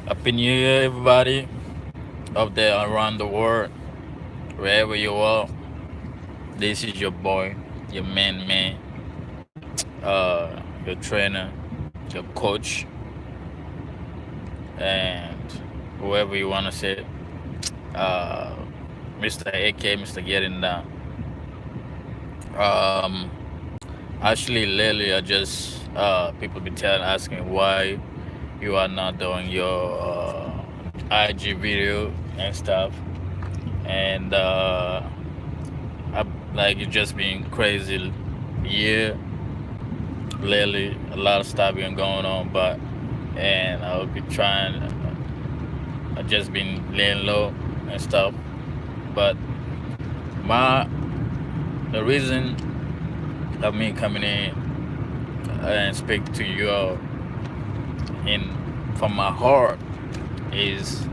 Happy New Year, everybody, up there around the world, wherever you are. This is your boy, your man, your trainer, your coach, and whoever you want to say, uh, Mr. AK, Mr. Getting Down. Um, Actually, lately, people be asking why you are not doing your IG video and stuff, and I, like it's just been crazy year lately. A lot of stuff been going on, but and I'll be trying. I just been laying low and stuff, but my the reason of me coming in and speak to you all in from my heart is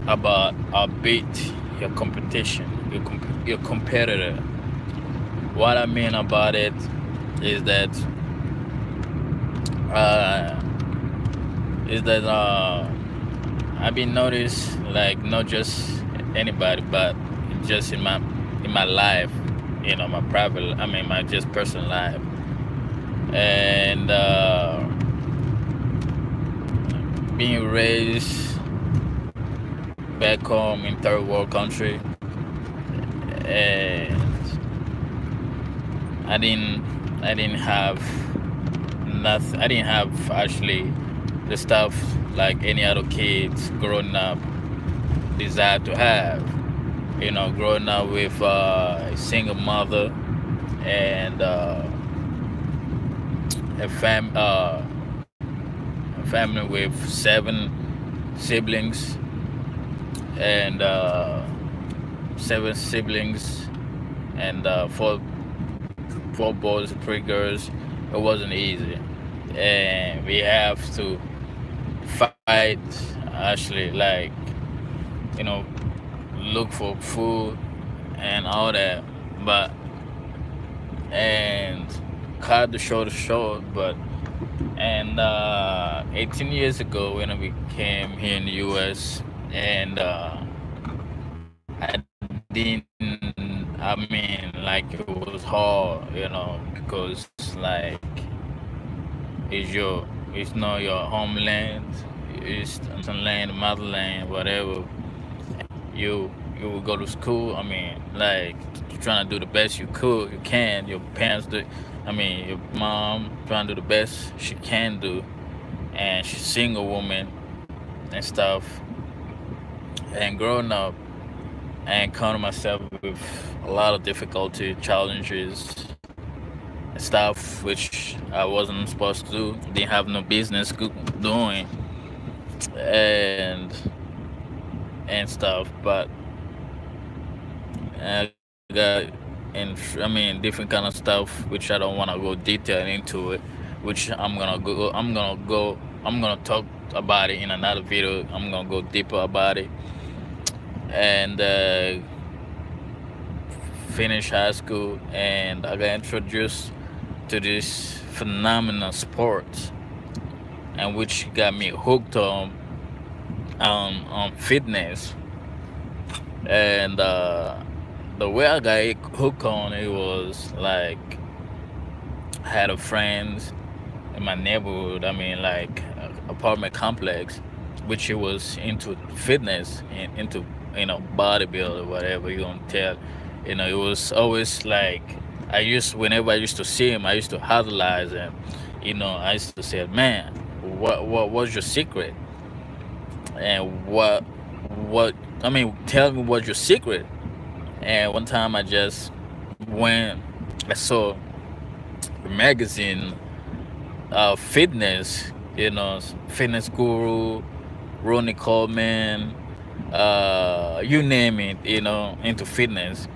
about Outbeat, your competition, your competitor. What I mean about it is that uh, is that I've been noticed like not just anybody, but just in my life, my private. I mean, my just personal life, and being raised back home in third world country, and I didn't I didn't have nothing. I didn't have actually the stuff like any other kids growing up desire to have. Growing up with a single mother and a a family with seven siblings and seven siblings and four boys, three girls. It wasn't easy, and we have to fight. Actually, like you know, look for food and all that. But and cut the show short. But and 18 years ago when we came here in the U.S. and I didn't. I mean, like it was hard, because like it's not your homeland, it's land, motherland, whatever. You will go to school. I mean, like you're trying to do the best you can. Your parents do. I mean, your mom trying to do the best she can do, and she's single woman and stuff. And growing up, I encountered myself with a lot of difficulty, challenges, and stuff which I wasn't supposed to do. Didn't have no business doing, and stuff. But I got I mean different kind of stuff which I don't want to go detail into it, which I'm gonna talk about it in another video. I'm gonna go deeper about it and finish high school, and I got introduced to this phenomenal sport, and which got me hooked on fitness. And the way I got hooked on it was like I had a friends in my neighborhood. I mean, like apartment complex, which he was into fitness and into bodybuilder, whatever you gonna tell. It was always like whenever I used to see him, I used to idolize him. I used to say, man, what was your secret? And what I mean, tell me what's your secret. And one time I just went, I saw a magazine, fitness, fitness guru, Ronnie Coleman, you name it, into fitness.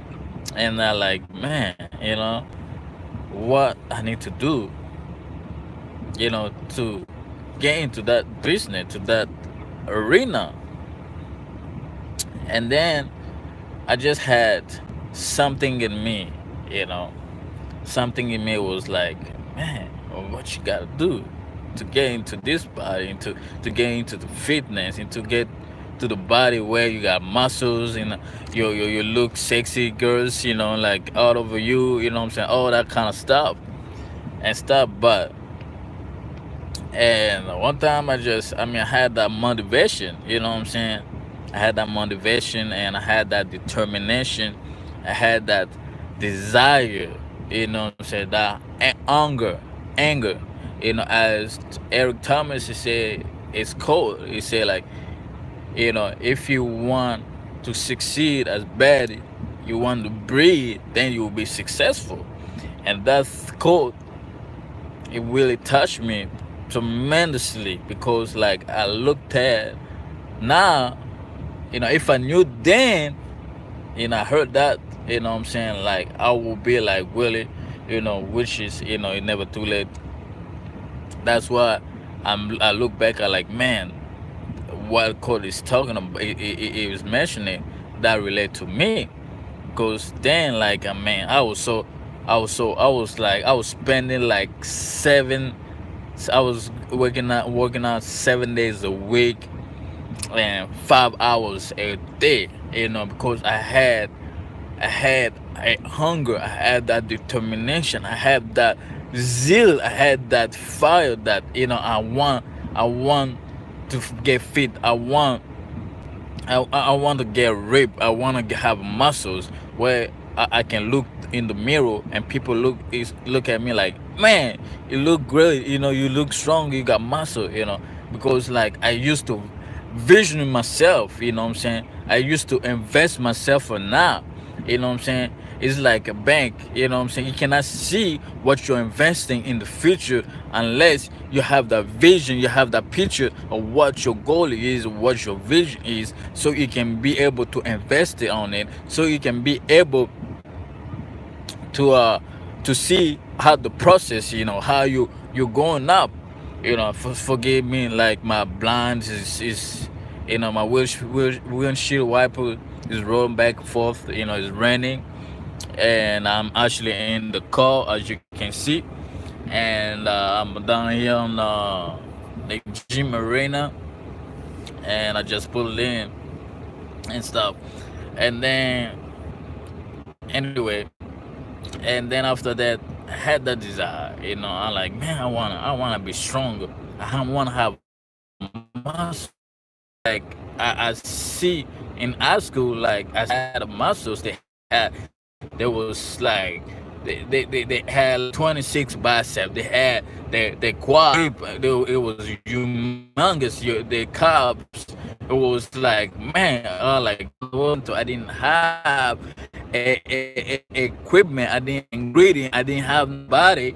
And I like, man, what I need to do, to get into that business, to that arena. And then I just had something in me, you know, something in me was like, man, what you gotta do? to get into this body, to get into the fitness, and to get to the body where you got muscles and you look sexy, girls, like all over you, you know what I'm saying, all that kind of stuff and stuff. But and one time I had that motivation, you know what I'm saying? I had that motivation and I had that determination. I had that desire, you know what I'm saying? That anger. As Eric Thomas he said, it's cold. He said like, if you want to succeed as bad, you want to breathe, then you will be successful. And that quote, it really touched me tremendously because like I looked at now, if I knew then, I heard that, what I'm saying, like I will be like Willie, which is, it never too late. That's why I look back at like, man, what Cole is talking about, he was mentioning that relate to me. Because then like, man, I was like, I was spending like I was working out 7 days a week and 5 hours a day, because I had a hunger, I had that determination, I had that zeal, I had that fire that I want to get fit. I want to get ripped. I want to have muscles where I can look in the mirror and people look at me like, man, you look great. You look strong. You got muscle. Because like I used to vision myself. You know what I'm saying? I used to invest myself for now. You know what I'm saying? It's like a bank. You know what I'm saying? You cannot see what you're investing in the future unless you have that vision, you have that picture of what your goal is, what your vision is, so you can be able to invest it on it, so you can be able to see how the process, how you're going up. Forgive me, like my blinds is my windshield wiper is rolling back and forth. It's raining, and I'm actually in the car, as you can see, and I'm down here on the gym arena, and I just pulled in and stuff, and then anyway, and then after that, I had that desire. I'm like, man, I wanna be stronger. I wanna have muscle. Like I see in high school, like I had the muscles there was like they had like 26 biceps. They had their quad. It was humongous. Their calves. It was like, man, like I didn't have equipment. I didn't ingredient. I didn't have nobody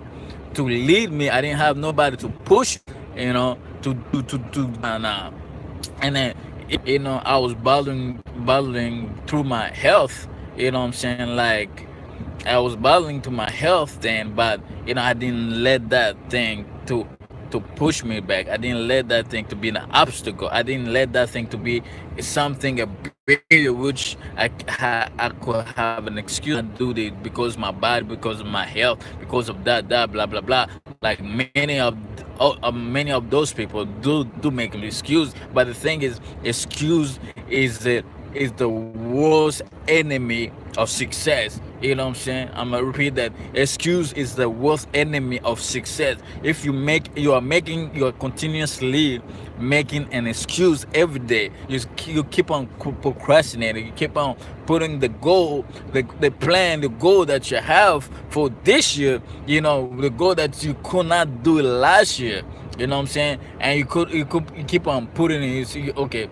to lead me. I didn't have nobody to push. And then I was battling through my health. I'm saying, like I was battling to my health then, but I didn't let that thing to push me back. I didn't let that thing to be an obstacle. I didn't let that thing to be something a barrier which I could have an excuse to do it because my body, because of my health, because of that blah blah blah. Like many of those people do make an excuse, but the thing is, excuse is the worst enemy of success. What I'm saying? I'm gonna repeat that. Excuse is the worst enemy of success. If you're continuously making an excuse every day. You keep on procrastinating. You keep on putting the goal, the plan, the goal that you have for this year. The goal that you could not do last year. You know what I'm saying? And you keep on putting it. Okay.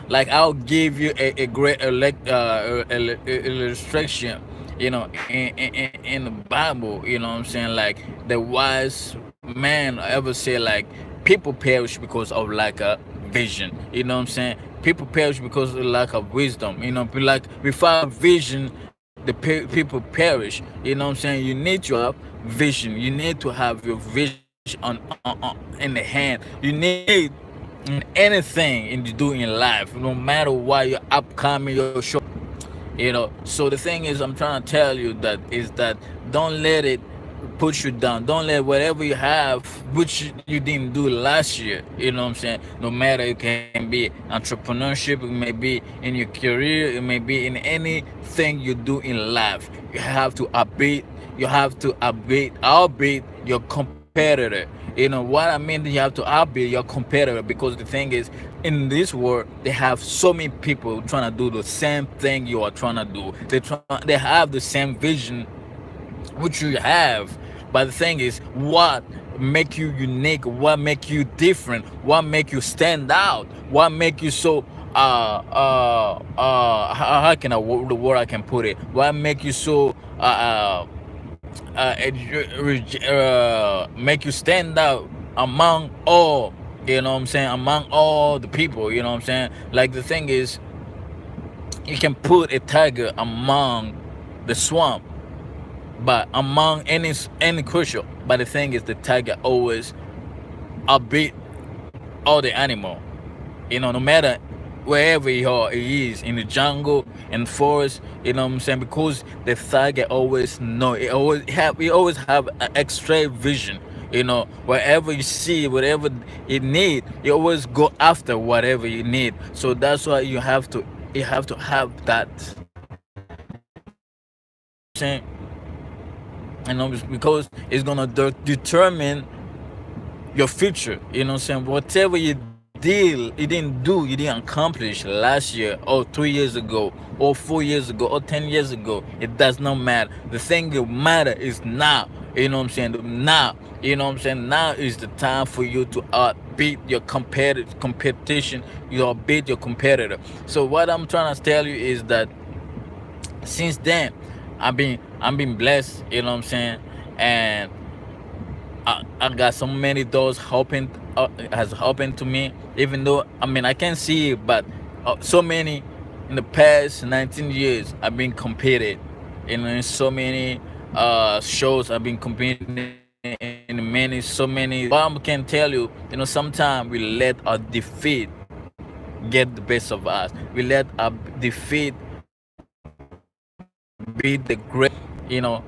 Like I'll give you a great illustration, in the Bible. What I'm saying? Like the wise man ever say, like, people perish because of lack of vision. What I'm saying? People perish because of lack of wisdom. Like without vision, the people perish. What I'm saying? You need to have vision. You need to have your vision on in the hand. You need anything you do in life, no matter what your upcoming, your show. So the thing is, I'm trying to tell you that is that don't let it put you down. Don't let whatever you have, which you didn't do last year. You know what I'm saying? No matter, it can be entrepreneurship, it may be in your career, it may be in anything you do in life. You have to upbeat. You have to outbeat your competitor. You know what I mean? You have to outbeat your competitor, because the thing is, in this world, they have so many people trying to do the same thing you are trying to do. They have the same vision which you have. But the thing is, what make you unique? What make you different? What make you stand out? What make you so how can I the word I can put it? What make you so make you stand out among all, you know what I'm saying, among all the people, you know what I'm saying? Like, the thing is, you can put a tiger among the swamp, but among any crucial. But the thing is, the tiger always outbeat all the animal. You know, no matter wherever he is, in the jungle, in forest. You know what I'm saying? Because the tiger always know. He always have an extra vision. You know, wherever you see, whatever you need, you always go after whatever you need. So that's why you have to have that. Saying, you know, because it's gonna determine your future. You know what I'm saying? Whatever you didn't do, you didn't accomplish last year or 3 years ago or 4 years ago or 10 years ago, it does not matter. The thing that matter is now. You know what I'm saying? Now, you know what I'm saying? Now is the time for you to beat your competition. You beat your competitor. So what I'm trying to tell you is that since then, I'm being blessed. You know what I'm saying? And I got so many doors open, has opened to me. Even though, I mean, I can't see it, but so many in the past 19 years I've been competed. You know, in so many shows I've been competing in many, so many. But I can tell you, you know, sometimes we let our defeat get the best of us. We let our defeat be the great, you know.